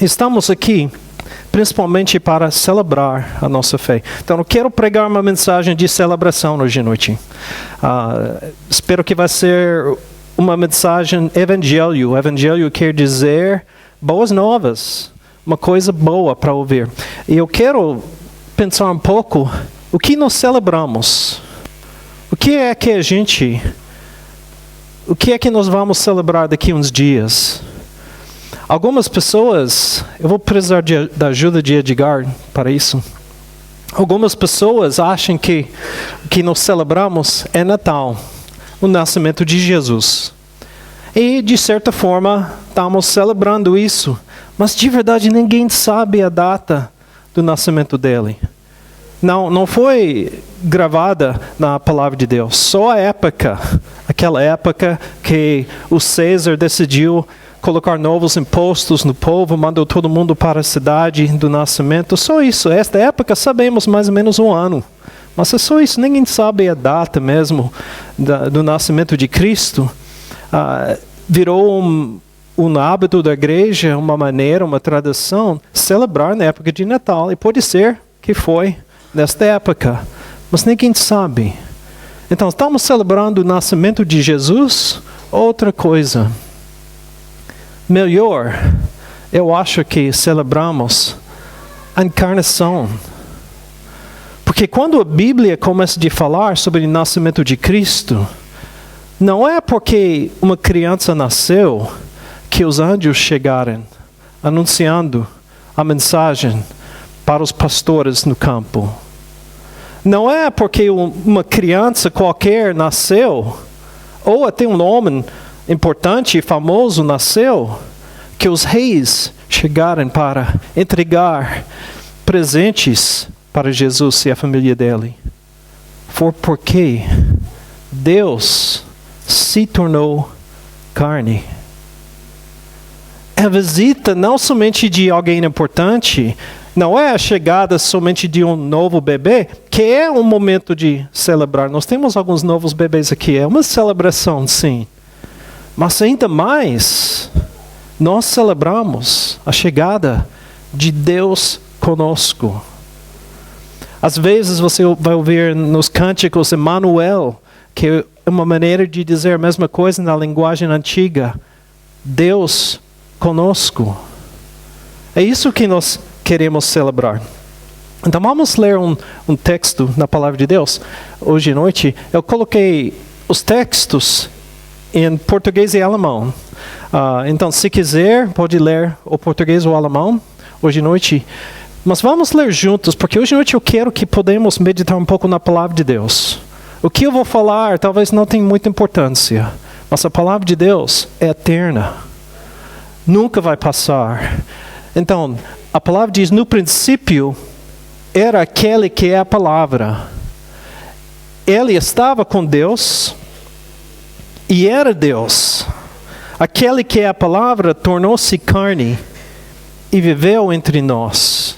estamos aqui principalmente para celebrar a nossa fé. Então, eu quero pregar uma mensagem de celebração hoje à noite. Espero que vai ser uma mensagem evangelho. Evangelho quer dizer boas novas, uma coisa boa para ouvir. E eu quero pensar um pouco o que nós celebramos. O que é que nós vamos celebrar daqui a uns dias? Algumas pessoas, eu vou precisar da ajuda de Edgar para isso. Algumas pessoas acham que o que nós celebramos é Natal, o nascimento de Jesus. E, de certa forma, estamos celebrando isso. Mas, de verdade, ninguém sabe a data do nascimento dele. Não foi gravada na palavra de Deus. Só a época, aquela época que o César decidiu colocar novos impostos no povo, mandou todo mundo para a cidade do nascimento. Só isso. Esta época sabemos mais ou menos um ano. Mas é só isso. Ninguém sabe a data mesmo do nascimento de Cristo. Virou um hábito da igreja, uma maneira, uma tradição, celebrar na época de Natal. E pode ser que foi nesta época, mas ninguém sabe. Então, estamos celebrando o nascimento de Jesus? Outra coisa. Melhor, eu acho que celebramos a encarnação. Porque quando a Bíblia começa a falar sobre o nascimento de Cristo, não é porque uma criança nasceu que os anjos chegaram anunciando a mensagem para os pastores no campo. Não é porque uma criança qualquer nasceu, ou até um homem importante e famoso nasceu, que os reis chegaram para entregar presentes para Jesus e a família dele. Foi porque Deus se tornou carne. A visita não somente de alguém importante, não é a chegada somente de um novo bebê, que é um momento de celebrar. Nós temos alguns novos bebês aqui, é uma celebração, sim. Mas ainda mais, nós celebramos a chegada de Deus conosco. Às vezes você vai ouvir nos cânticos Emmanuel, que é uma maneira de dizer a mesma coisa na linguagem antiga. Deus conosco. É isso que nós queremos celebrar. Então vamos ler um texto na palavra de Deus. Hoje à noite eu coloquei os textos em português e alemão. Então se quiser pode ler o português ou o alemão hoje à noite. Mas vamos ler juntos, porque hoje à noite eu quero que podemos meditar um pouco na palavra de Deus. O que eu vou falar talvez não tenha muita importância, mas a palavra de Deus é eterna. Nunca vai passar. Então, a palavra diz, no princípio, era aquele que é a palavra. Ele estava com Deus e era Deus. Aquele que é a palavra tornou-se carne e viveu entre nós.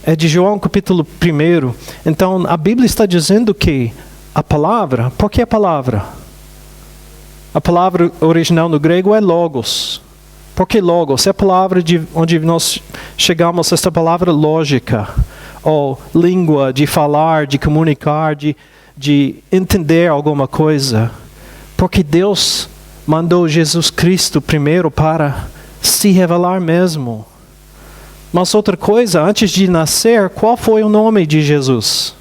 É de João capítulo 1. Então, a Bíblia está dizendo que a palavra, por que a palavra? A palavra original no grego é logos. Por que logos? É a palavra onde nós chegamos a essa palavra lógica, ou língua, de falar, de comunicar, de entender alguma coisa. Porque Deus mandou Jesus Cristo primeiro para se revelar mesmo. Mas outra coisa, antes de nascer, qual foi o nome de Jesus?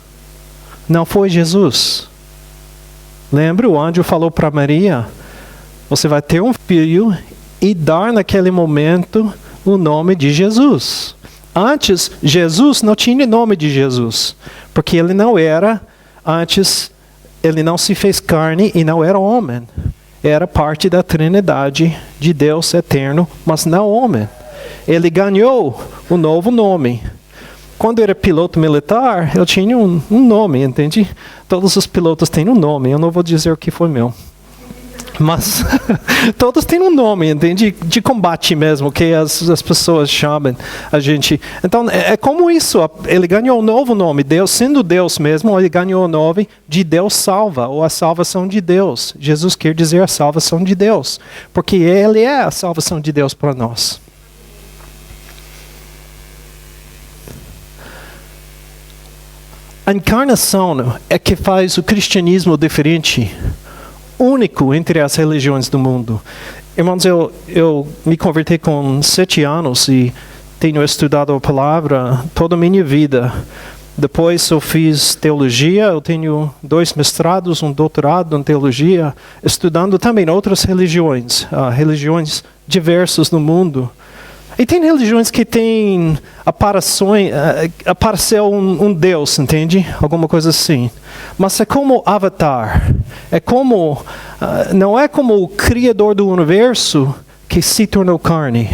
Não foi Jesus. Lembra? O anjo falou para Maria, você vai ter um filho e dar naquele momento o nome de Jesus. Antes, Jesus não tinha nome de Jesus, porque ele não era, antes, ele não se fez carne e não era homem. Era parte da Trindade de Deus eterno, mas não homem. Ele ganhou um novo nome. Quando era piloto militar, ele tinha um nome, entende? Todos os pilotos têm um nome, eu não vou dizer o que foi meu. Mas todos têm um nome, entende? De combate mesmo, que as pessoas chamam a gente. Então, é como isso. Ele ganhou um novo nome. Deus, sendo Deus mesmo, ele ganhou o nome de Deus salva, ou a salvação de Deus. Jesus quer dizer a salvação de Deus, porque ele é a salvação de Deus para nós. A encarnação é que faz o cristianismo diferente, único entre as religiões do mundo. Irmãos, eu me converti com 7 anos e tenho estudado a palavra toda a minha vida. Depois eu fiz teologia, eu tenho 2 mestrados, um doutorado em teologia, estudando também outras religiões, religiões diversas no mundo. E tem religiões que têm apareceu um Deus, entende? Alguma coisa assim. Mas é como Avatar. É como, não é como o Criador do universo que se tornou carne.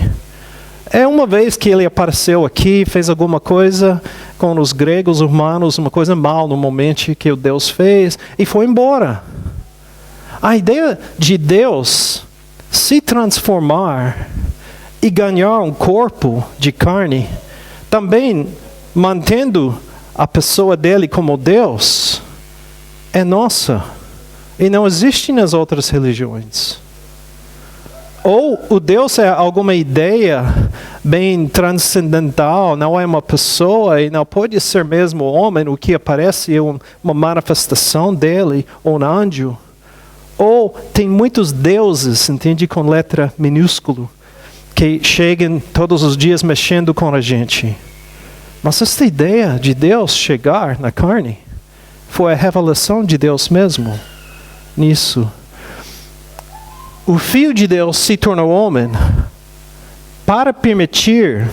É uma vez que ele apareceu aqui, fez alguma coisa com os gregos, humanos, uma coisa mal no momento que o Deus fez, e foi embora. A ideia de Deus se transformar e ganhar um corpo de carne, também mantendo a pessoa dele como Deus, é nossa. E não existe nas outras religiões. Ou o Deus é alguma ideia bem transcendental, não é uma pessoa e não pode ser mesmo homem, o que aparece é uma manifestação dele, ou um anjo. Ou tem muitos deuses, entende, com letra minúscula, que chegam todos os dias mexendo com a gente. Mas esta ideia de Deus chegar na carne foi a revelação de Deus mesmo nisso. O Filho de Deus se tornou homem para permitir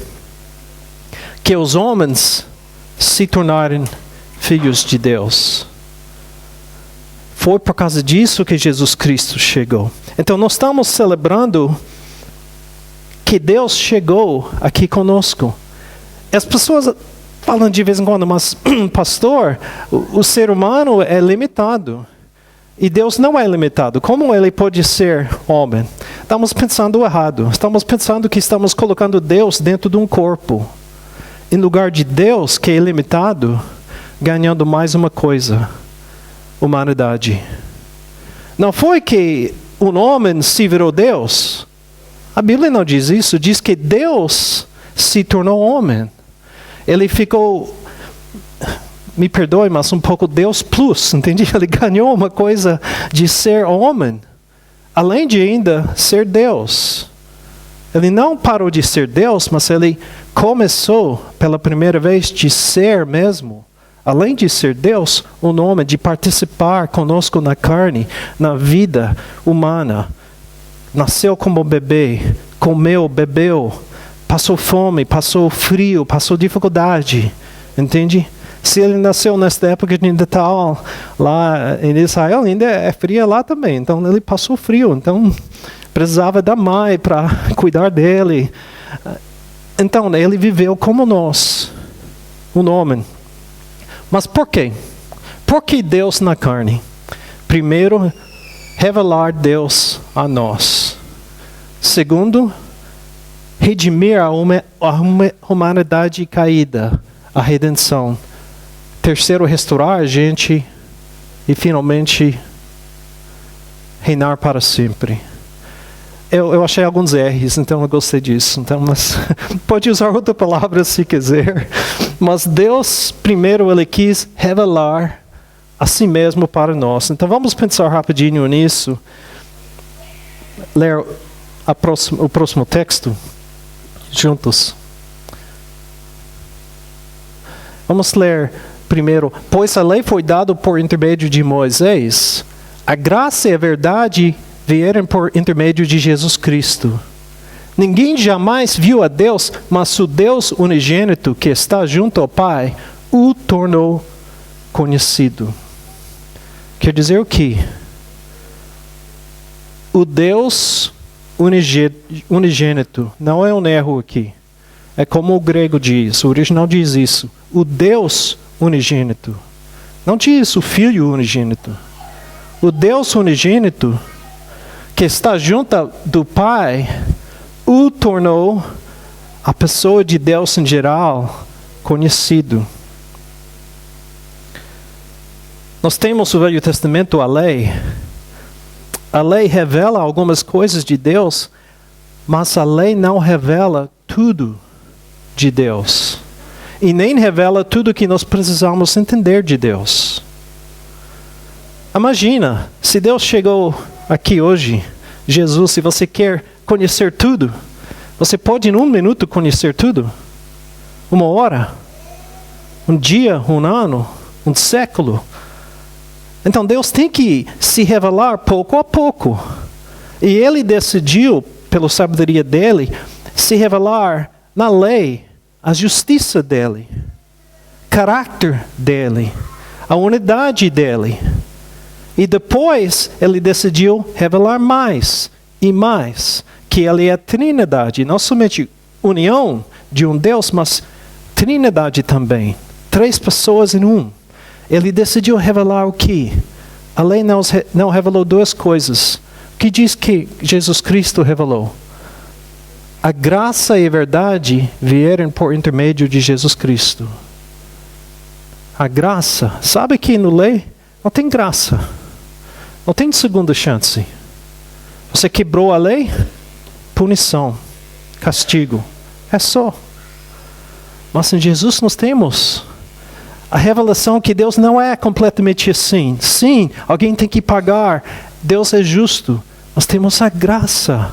que os homens se tornarem filhos de Deus. Foi por causa disso que Jesus Cristo chegou. Então nós estamos celebrando que Deus chegou aqui conosco. As pessoas falam de vez em quando, mas pastor, o ser humano é limitado. E Deus não é limitado. Como ele pode ser homem? Estamos pensando errado. Estamos pensando que estamos colocando Deus dentro de um corpo. Em lugar de Deus, que é ilimitado, ganhando mais uma coisa. Humanidade. Não foi que um homem se virou Deus. A Bíblia não diz isso. Diz que Deus se tornou homem. Ele ficou... Me perdoe, mas um pouco Deus plus, entende? Ele ganhou uma coisa de ser homem, além de ainda ser Deus. Ele não parou de ser Deus, mas ele começou pela primeira vez de ser mesmo, além de ser Deus, um homem, de participar conosco na carne, na vida humana. Nasceu como bebê, comeu, bebeu, passou fome, passou frio, passou dificuldade, entende? Se ele nasceu nesta época de Natal, lá em Israel, ainda é fria lá também. Então ele passou frio, então precisava da mãe para cuidar dele. Então ele viveu como nós, um homem. Mas por quê? Por que Deus na carne? Primeiro, revelar Deus a nós. Segundo, redimir a humanidade caída, a redenção. Terceiro, restaurar a gente e finalmente reinar para sempre. Eu achei alguns R's, então eu gostei disso. Então, mas pode usar outra palavra se quiser. Mas Deus, primeiro, Ele quis revelar a si mesmo para nós. Então vamos pensar rapidinho nisso. Ler o próximo texto juntos. Vamos ler primeiro. Pois a lei foi dada por intermédio de Moisés, a graça e a verdade vieram por intermédio de Jesus Cristo. Ninguém jamais viu a Deus, mas o Deus unigênito que está junto ao Pai o tornou conhecido. Quer dizer o quê? O Deus unigênito, não é um erro aqui. É como o grego diz, o original diz isso. O Deus unigênito. Não diz o Filho unigênito. O Deus unigênito, que está junto do Pai, o tornou, a pessoa de Deus em geral, conhecido. Nós temos o Velho Testamento, a lei. A lei revela algumas coisas de Deus, mas a lei não revela tudo de Deus. e nem revela tudo o que nós precisamos entender de Deus. Imagina, se Deus chegou aqui hoje, Jesus, se você quer conhecer tudo, você pode em 1 minuto conhecer tudo? 1 hora? 1 dia? 1 ano? 1 século? Então Deus tem que se revelar pouco a pouco. E Ele decidiu, pela sabedoria dEle, se revelar na lei, a justiça dEle, caráter dEle, a unidade dEle. E depois Ele decidiu revelar mais e mais, que Ele é a Trindade, não somente união de um Deus, mas Trindade também, 3 pessoas em um. Ele decidiu revelar o que? A lei não revelou 2 coisas. O que diz que Jesus Cristo revelou? A graça e a verdade vieram por intermédio de Jesus Cristo. A graça, sabe que no lei não tem graça. Não tem segunda chance. Você quebrou a lei? Punição, castigo. É só. Mas em Jesus nós temos a revelação que Deus não é completamente assim. Sim, alguém tem que pagar. Deus é justo. Nós temos a graça,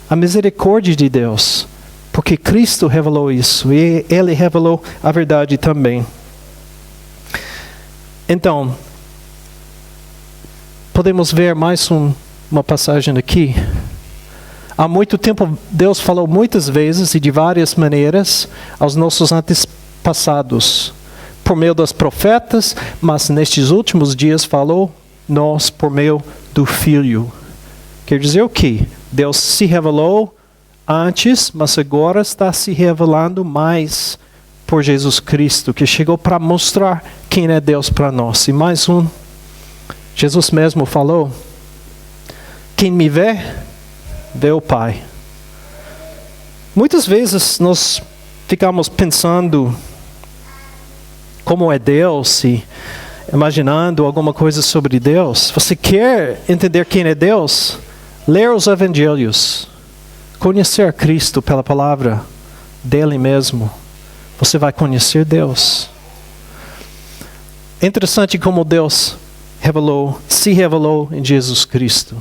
a misericórdia de Deus. Porque Cristo revelou isso. E Ele revelou a verdade também. Então, podemos ver mais uma passagem aqui. Há muito tempo, Deus falou muitas vezes e de várias maneiras aos nossos antepassados, por meio dos profetas, mas nestes últimos dias falou nós por meio do Filho. Quer dizer o quê? Deus se revelou antes, mas agora está se revelando mais por Jesus Cristo, que chegou para mostrar quem é Deus para nós. E mais Jesus mesmo falou: quem me vê, vê o Pai. Muitas vezes nós ficamos pensando como é Deus e imaginando alguma coisa sobre Deus. Você quer entender quem é Deus? Ler os Evangelhos. Conhecer Cristo pela palavra dele mesmo. Você vai conhecer Deus. É interessante como Deus se revelou em Jesus Cristo.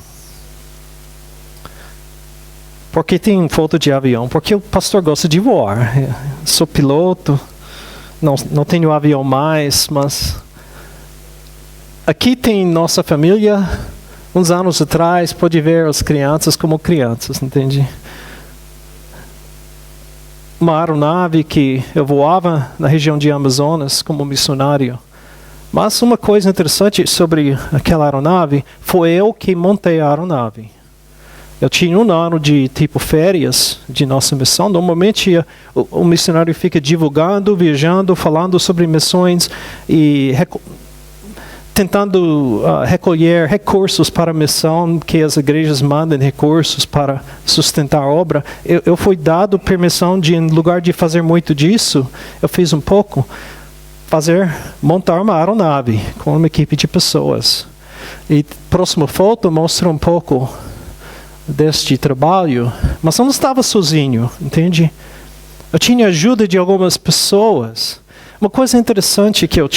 Porque tem foto de avião? Porque o pastor gosta de voar. Sou piloto, não tenho avião mais, mas aqui tem nossa família. Uns anos atrás, pode ver as crianças como crianças, entende? Uma aeronave que eu voava na região de Amazonas como missionário. Mas uma coisa interessante sobre aquela aeronave, foi eu que montei a aeronave. Eu tinha 1 ano de férias de nossa missão. Normalmente o missionário fica divulgando, viajando, falando sobre missões e tentando recolher recursos para a missão, que as igrejas mandam recursos para sustentar a obra. Eu fui dado permissão de, em lugar de fazer muito disso, eu fiz um pouco, montar uma aeronave com uma equipe de pessoas. E a próxima foto mostra um pouco deste trabalho, mas eu não estava sozinho, entende? Eu tinha ajuda de algumas pessoas. Uma coisa interessante que eu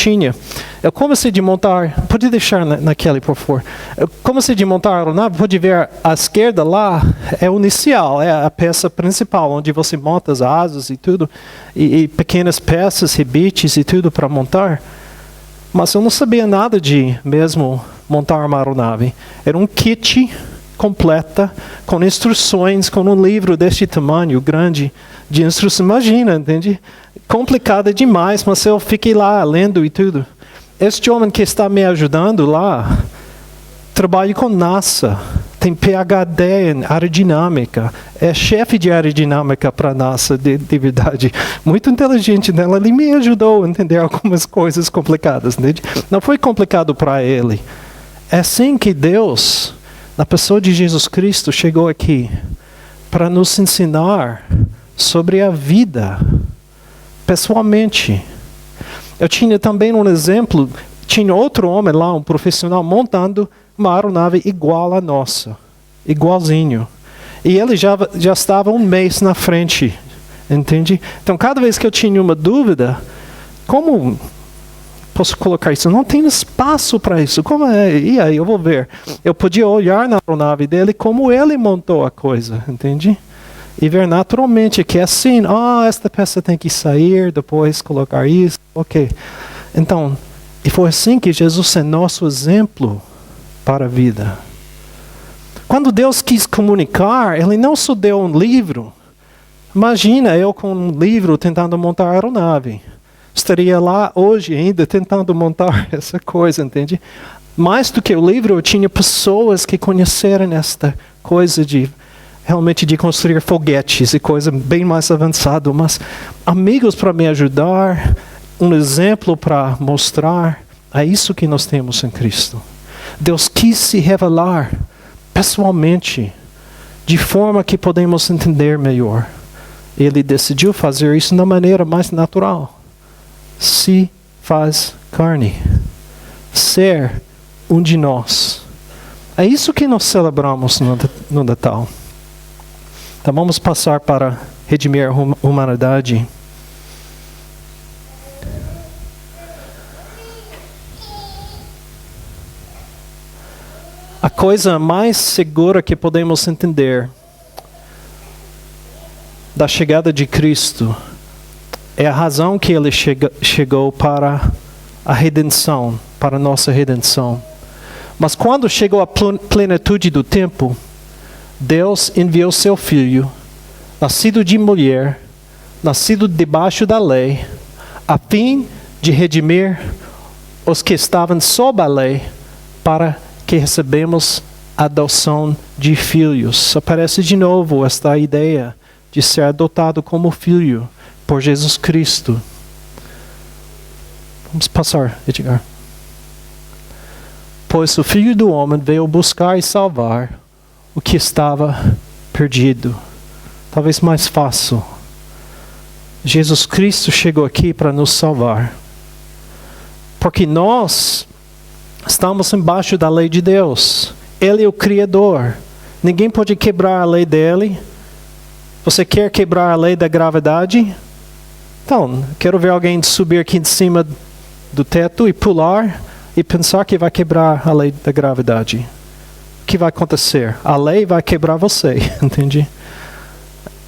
comecei a montar, pode deixar naquela, por favor. Eu comecei a montar a aeronave, pode ver à esquerda lá, é o inicial, é a peça principal, onde você monta as asas e tudo, e pequenas peças, rebites e tudo para montar. Mas eu não sabia nada de mesmo montar uma aeronave. Era um kit completa, com instruções, com um livro deste tamanho, grande, de instruções. Imagina, entende? Complicada demais, mas eu fiquei lá lendo e tudo. Este homem que está me ajudando lá, trabalha com NASA, tem PhD em aerodinâmica, é chefe de aerodinâmica para a NASA, de verdade. Muito inteligente dela, ele me ajudou a entender algumas coisas complicadas, entende? Não foi complicado para ele. É assim que Deus, na pessoa de Jesus Cristo, chegou aqui para nos ensinar sobre a vida, pessoalmente. Eu tinha também um exemplo, tinha outro homem lá, um profissional, montando uma aeronave igual à nossa, igualzinho. E ele já estava 1 mês na frente Entende? Então, cada vez que eu tinha uma dúvida, como posso colocar isso? Não tem espaço para isso. Como é? E aí eu vou ver. Eu podia olhar na aeronave dele como ele montou a coisa, entende? E ver naturalmente que é assim, esta peça tem que sair, depois colocar isso, ok. Então, e foi assim que Jesus é nosso exemplo para a vida. Quando Deus quis comunicar, Ele não só deu um livro. Imagina eu com um livro tentando montar a aeronave. Estaria lá hoje ainda tentando montar essa coisa, entende? Mais do que o livro, eu tinha pessoas que conheceram esta coisa de realmente de construir foguetes e coisa bem mais avançada, mas amigos para me ajudar, um exemplo para mostrar, é isso que nós temos em Cristo. Deus quis se revelar pessoalmente, de forma que podemos entender melhor. Ele decidiu fazer isso da maneira mais natural. Se faz carne. Ser um de nós. É isso que nós celebramos no Natal. Então vamos passar para redimir a humanidade. A coisa mais segura que podemos entender da chegada de Cristo é a razão que Ele chegou para a redenção, para a nossa redenção. Mas quando chegou a plenitude do tempo, Deus enviou seu Filho, nascido de mulher, nascido debaixo da lei, a fim de redimir os que estavam sob a lei, para que recebemos a adoção de filhos. Aparece de novo esta ideia de ser adotado como filho por Jesus Cristo. Vamos passar, Edgar. Pois o Filho do Homem veio buscar e salvar o que estava perdido. Talvez mais fácil. Jesus Cristo chegou aqui para nos salvar. Porque nós estamos embaixo da lei de Deus. Ele é o Criador. Ninguém pode quebrar a lei dele. Você quer quebrar a lei da gravidade? Então, quero ver alguém subir aqui em cima do teto e pular e pensar que vai quebrar a lei da gravidade. O que vai acontecer? A lei vai quebrar você, entende?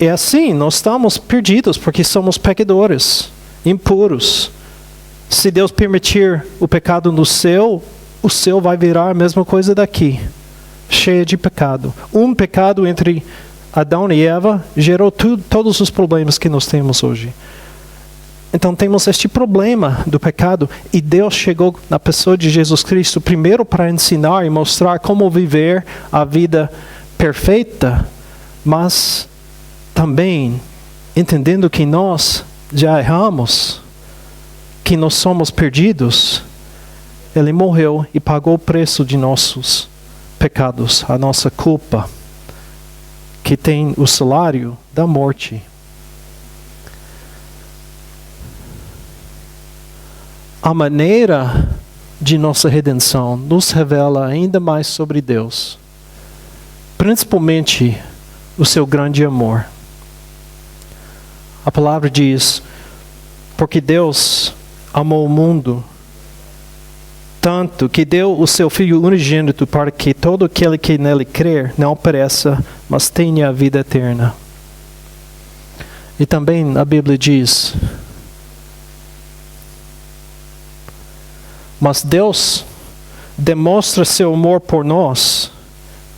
É assim, nós estamos perdidos porque somos pecadores, impuros. Se Deus permitir o pecado no céu, o céu vai virar a mesma coisa daqui, cheia de pecado. Um pecado entre Adão e Eva gerou todos os problemas que nós temos hoje. Então temos este problema do pecado e Deus chegou na pessoa de Jesus Cristo primeiro para ensinar e mostrar como viver a vida perfeita, mas também entendendo que nós já erramos, que nós somos perdidos. Ele morreu e pagou o preço de nossos pecados, a nossa culpa, que tem o salário da morte. A maneira de nossa redenção nos revela ainda mais sobre Deus, principalmente o seu grande amor. A palavra diz, porque Deus amou o mundo tanto que deu o seu Filho unigênito para que todo aquele que nele crer não pereça, mas tenha a vida eterna. E também a Bíblia diz, mas Deus demonstra seu amor por nós.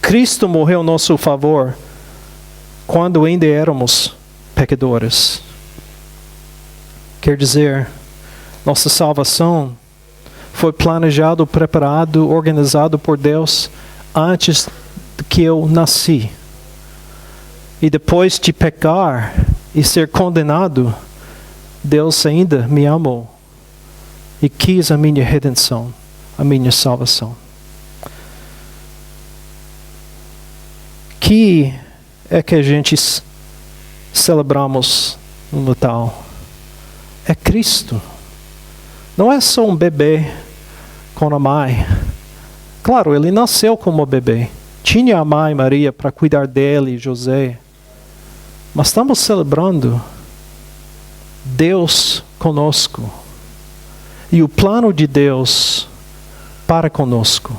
Cristo morreu em nosso favor quando ainda éramos pecadores. Quer dizer, nossa salvação foi planejado, preparado, organizado por Deus antes que eu nasci. E depois de pecar e ser condenado, Deus ainda me amou e quis a minha redenção, a minha salvação. Que é que a gente celebramos no Natal? É Cristo. Não é só um bebê com a mãe. Claro, ele nasceu como bebê. Tinha a mãe Maria para cuidar dele, José. Mas estamos celebrando Deus conosco. E o plano de Deus para conosco.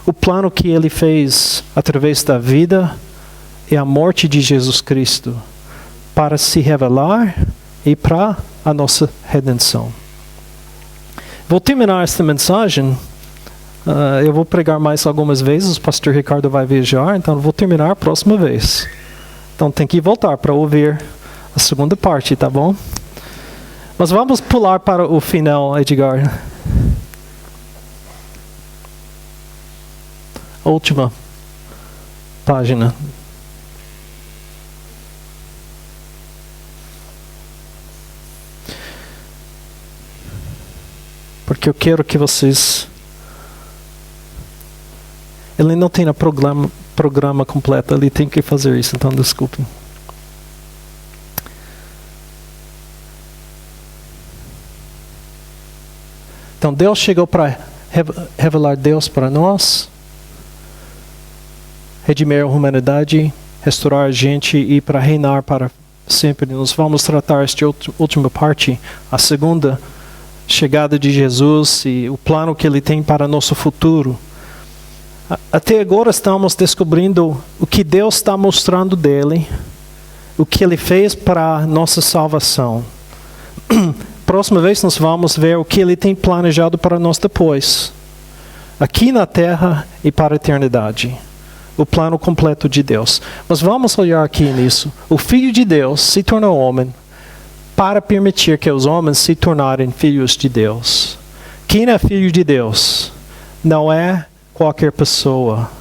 O plano que Ele fez através da vida e a morte de Jesus Cristo para se revelar e para a nossa redenção. Vou terminar esta mensagem. Eu vou pregar mais algumas vezes. O pastor Ricardo vai viajar, então eu vou terminar a próxima vez. Então tem que voltar para ouvir a segunda parte, tá bom? Mas vamos pular para o final, Edgar. Última página. Porque eu quero que vocês... Ele não tem o programa completo, ele tem que fazer isso, então desculpem. Então Deus chegou para revelar Deus para nós, redimir a humanidade, restaurar a gente e para reinar para sempre. Nós vamos tratar esta última parte, a segunda chegada de Jesus e o plano que Ele tem para nosso futuro. Até agora estamos descobrindo o que Deus está mostrando dele, o que Ele fez para nossa salvação. Próxima vez nós vamos ver o que Ele tem planejado para nós depois, aqui na terra e para a eternidade. O plano completo de Deus. Mas vamos olhar aqui nisso. O Filho de Deus se tornou homem para permitir que os homens se tornarem filhos de Deus. Quem é filho de Deus? Não é qualquer pessoa.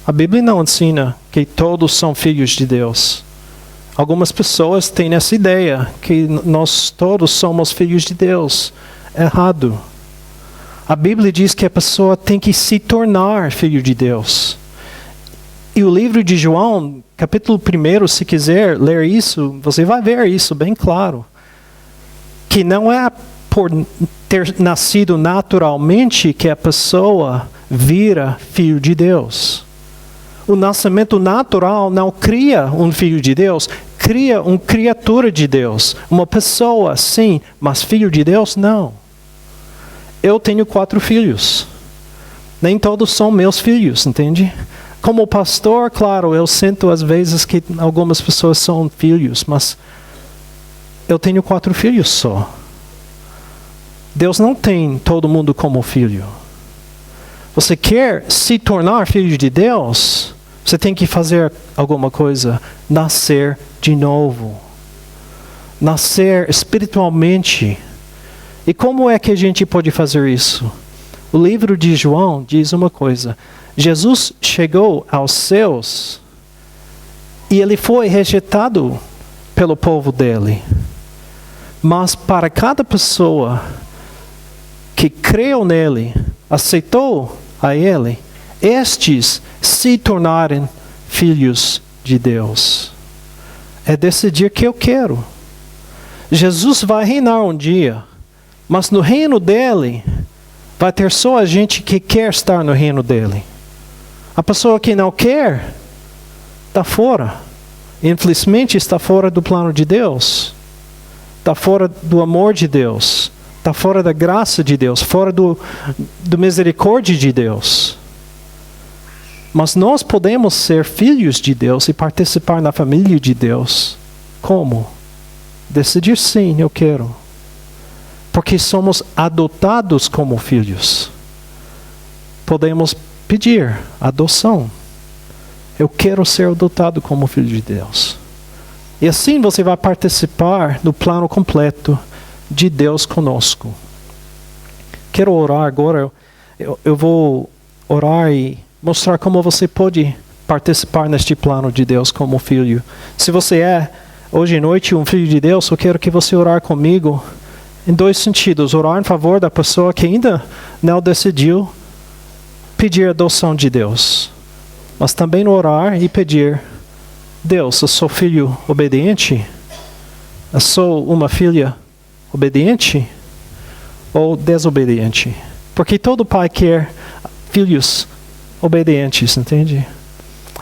A Bíblia não ensina que todos são filhos de Deus. Algumas pessoas têm essa ideia que nós todos somos filhos de Deus. Errado. A Bíblia diz que a pessoa tem que se tornar filho de Deus. E o livro de João, capítulo 1, se quiser ler isso, você vai ver isso bem claro. Que não é por ter nascido naturalmente que a pessoa vira filho de Deus. O nascimento natural não cria um filho de Deus, cria uma criatura de Deus. Uma pessoa, sim, mas filho de Deus, não. Eu tenho 4 filhos. Nem todos são meus filhos, entende? Como pastor, claro, eu sinto às vezes que algumas pessoas são filhos, mas eu tenho 4 filhos só. Deus não tem todo mundo como filho. Você quer se tornar filho de Deus? Você tem que fazer alguma coisa. Nascer de novo. Nascer espiritualmente. E como é que a gente pode fazer isso? O livro de João diz uma coisa. Jesus chegou aos seus e ele foi rejeitado pelo povo dele. Mas para cada pessoa que creu nele, aceitou a ele, estes se tornarem filhos de Deus. É decidir que eu quero. Jesus vai reinar um dia, mas no reino dele, vai ter só a gente que quer estar no reino dele. A pessoa que não quer, está fora. Infelizmente está fora do plano de Deus. Está fora do amor de Deus. Está fora da graça de Deus. Fora do misericórdia de Deus. Mas nós podemos ser filhos de Deus e participar na família de Deus. Como? Decidir sim, eu quero. Porque somos adotados como filhos. Podemos pedir adoção. Eu quero ser adotado como filho de Deus. E assim você vai participar do plano completo de Deus conosco. Quero orar agora. Eu vou orar e mostrar como você pode participar neste plano de Deus como filho. Se você é, hoje à noite, um filho de Deus, eu quero que você orar comigo em 2 sentidos. Orar em favor da pessoa que ainda não decidiu pedir a adoção de Deus. Mas também orar e pedir: Deus, eu sou filho obediente? Eu sou uma filha obediente ou desobediente? Porque todo pai quer filhos obedientes, entende?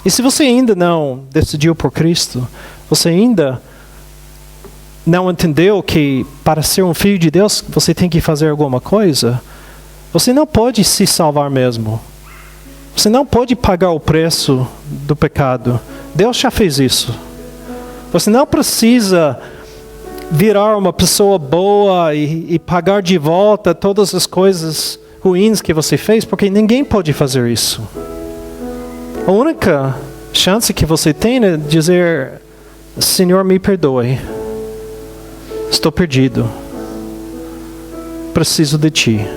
E se você ainda não decidiu por Cristo, você ainda não entendeu que para ser um filho de Deus você tem que fazer alguma coisa, você não pode se salvar mesmo. Você não pode pagar o preço do pecado. Deus já fez isso. Você não precisa virar uma pessoa boa e pagar de volta todas as coisas ruins que você fez, porque ninguém pode fazer isso. A única chance que você tem é dizer: Senhor, me perdoe. Estou perdido. Preciso de Ti.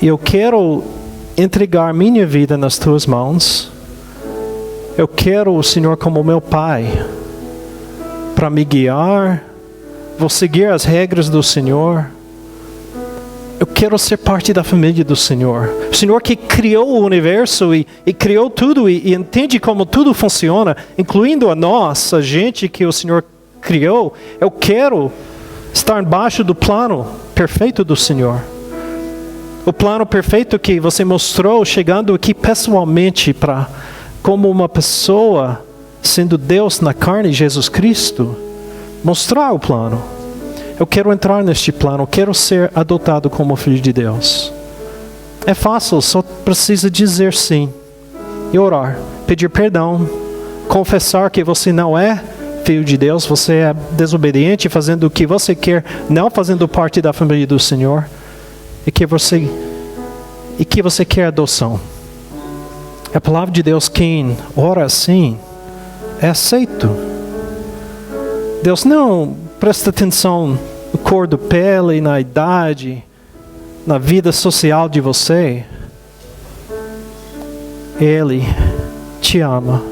E eu quero entregar minha vida nas Tuas mãos. Eu quero o Senhor como meu Pai, para me guiar. Vou seguir as regras do Senhor. Eu quero ser parte da família do Senhor. O Senhor que criou o universo e criou tudo e entende como tudo funciona, incluindo a nós, a gente que o Senhor criou. Eu quero estar embaixo do plano perfeito do Senhor. O plano perfeito que você mostrou chegando aqui pessoalmente como uma pessoa, sendo Deus na carne, Jesus Cristo, mostrar o plano. Eu quero entrar neste plano, eu quero ser adotado como filho de Deus. É fácil, só precisa dizer sim e orar, pedir perdão, confessar que você não é filho de Deus, você é desobediente, fazendo o que você quer, não fazendo parte da família do Senhor, e que você quer adoção. A palavra de Deus, quem ora assim, é aceito. Deus não presta atenção na cor da pele, na idade, na vida social de você. Ele te ama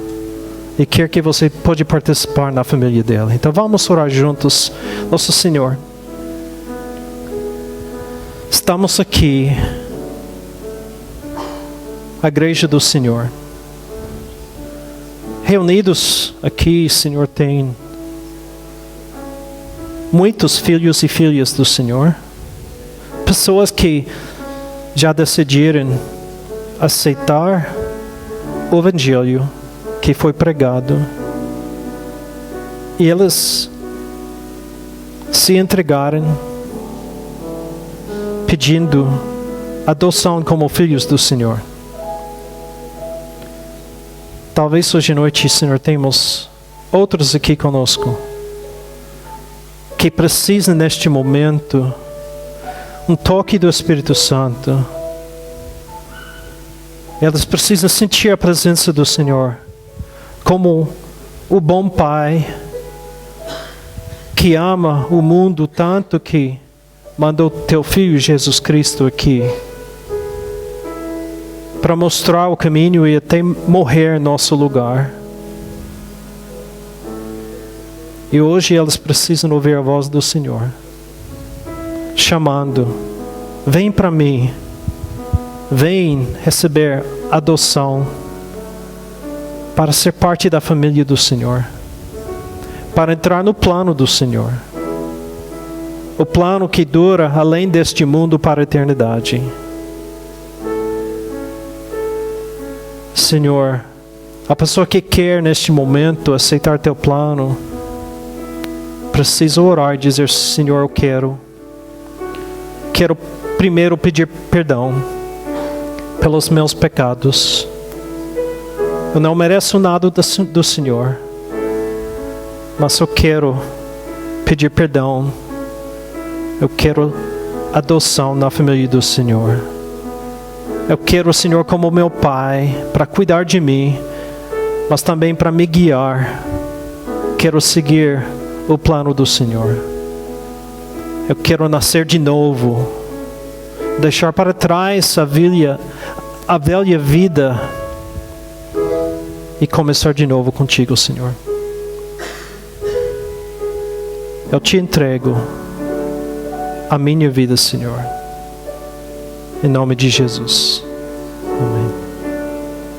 e quer que você pode participar na família dele. Então vamos orar juntos. Nosso Senhor, estamos aqui, a igreja do Senhor. Reunidos aqui, Senhor, tem muitos filhos e filhas do Senhor. Pessoas que já decidiram aceitar o Evangelho que foi pregado. E eles se entregaram, pedindo adoção como filhos do Senhor. Talvez hoje à noite, Senhor, temos outros aqui conosco que precisam neste momento um toque do Espírito Santo. Eles precisam sentir a presença do Senhor como o bom Pai que ama o mundo tanto que mandou teu Filho Jesus Cristo aqui para mostrar o caminho e até morrer em nosso lugar. E hoje eles precisam ouvir a voz do Senhor chamando: vem para mim, vem receber adoção para ser parte da família do Senhor, para entrar no plano do Senhor, o plano que dura além deste mundo para a eternidade. Senhor, a pessoa que quer neste momento aceitar teu plano precisa orar e dizer: Senhor, eu quero primeiro pedir perdão pelos meus pecados. Eu não mereço nada do Senhor, mas eu quero pedir perdão. Eu quero adoção na família do Senhor. Eu quero o Senhor como meu Pai, para cuidar de mim, mas também para me guiar. Quero seguir o plano do Senhor. Eu quero nascer de novo, deixar para trás a velha vida e começar de novo contigo, Senhor. Eu te entrego a minha vida, Senhor, em nome de Jesus.